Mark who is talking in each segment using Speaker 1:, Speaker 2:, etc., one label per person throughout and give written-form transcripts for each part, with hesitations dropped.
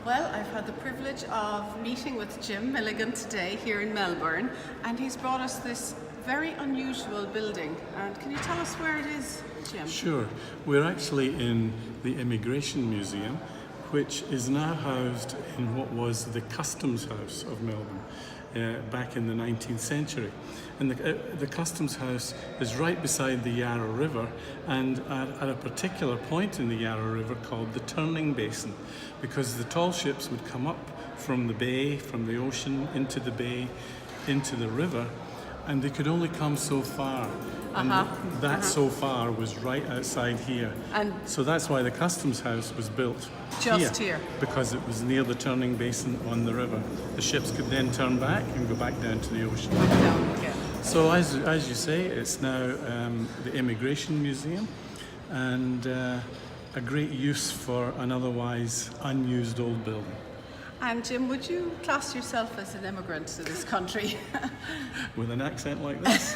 Speaker 1: Well, I've had the privilege of meeting with Jim Milligan today here in Melbourne, and he's brought us this very unusual building. And can you tell us where it is, Jim?
Speaker 2: Sure. We're actually in the Immigration Museum, which is now housed in what was the Customs House of Melbourne back in the 19th century. And the Customs House is right beside the Yarra River, and at a particular point in the Yarra River called the Turning Basin, because the tall ships would come up from the bay, from the ocean, into the bay, into the river, and they could only come so far. And that so far was right outside here. And so that's why the Customs House was built
Speaker 1: just here.
Speaker 2: Because it was near the turning basin on the river. The ships could then turn back and go back down to the ocean. So as you say, it's now the Immigration Museum, and a great use for an otherwise unused old building.
Speaker 1: And Jim, would you class yourself as an immigrant to this country?
Speaker 2: With an accent like this?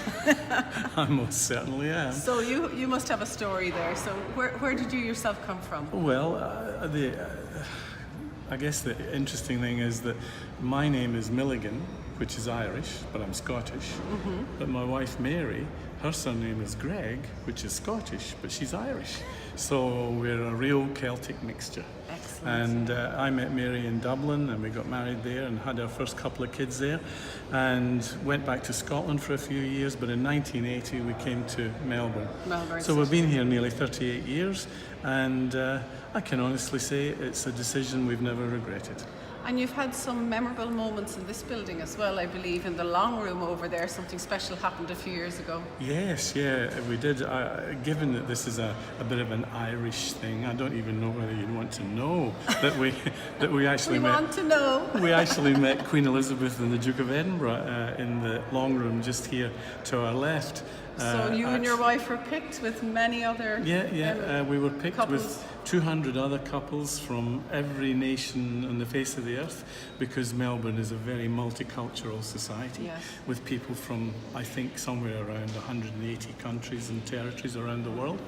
Speaker 2: I most certainly am.
Speaker 1: So you must have a story there. So where did you yourself come from?
Speaker 2: Well, I guess the interesting thing is that my name is Milligan, which is Irish, but I'm Scottish. But my wife Mary, her surname is Greg, which is Scottish, but she's Irish. So we're a real Celtic mixture.
Speaker 1: Excellent.
Speaker 2: And I met Mary in Dublin, and we got married there and had our first couple of kids there, and went back to Scotland for a few years, but in 1980 we came to Melbourne. So we've been here nearly 38 years, and I can honestly say it's a decision we've never regretted.
Speaker 1: And you've had some memorable moments in this building as well, I believe. In the long room over there, something special happened a few years ago.
Speaker 2: Yes, yeah, we did. Given that this is a bit of an Irish thing, I don't even know whether you'd want to know that we actually
Speaker 1: we want to know.
Speaker 2: We actually met Queen Elizabeth and the Duke of Edinburgh in the long room just here to our left.
Speaker 1: So you and your wife were picked with many other
Speaker 2: we were picked
Speaker 1: couples.
Speaker 2: with 200 other couples from every nation on the face of the earth, because Melbourne is a very multicultural society with people from, I think, somewhere around 180 countries and territories around the world.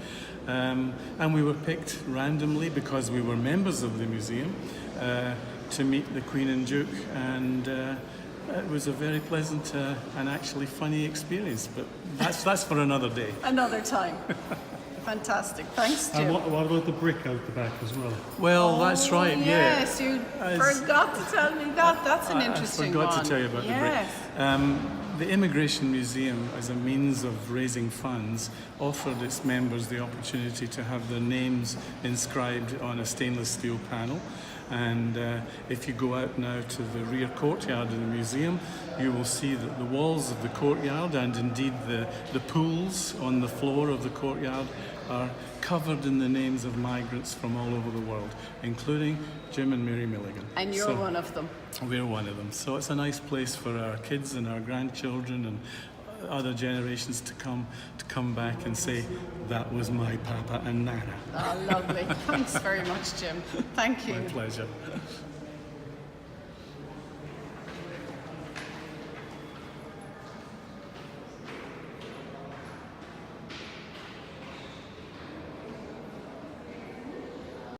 Speaker 2: And we were picked randomly because we were members of the museum to meet the Queen and Duke, and it was a very pleasant and actually funny experience, but that's for another day.
Speaker 1: Another time. Fantastic. Thanks, Jim.
Speaker 3: And what about the brick out the back as well?
Speaker 2: Well, that's right,
Speaker 1: yes, you forgot to tell me that. That's an interesting one.
Speaker 2: I forgot to tell you about the brick. The Immigration Museum, as a means of raising funds, offered its members the opportunity to have their names inscribed on a stainless steel panel. And if you go out now to the rear courtyard in the museum, you will see that the walls of the courtyard, and indeed the pools on the floor of the courtyard, are covered in the names of migrants from all over the world, including Jim and Mary Milligan.
Speaker 1: And you're one of them.
Speaker 2: We're one of them. So it's a nice place for our kids and our grandchildren and other generations to come back and say, that was my papa and nana.
Speaker 1: Oh, lovely. Thanks very much, Jim. Thank you.
Speaker 2: My pleasure.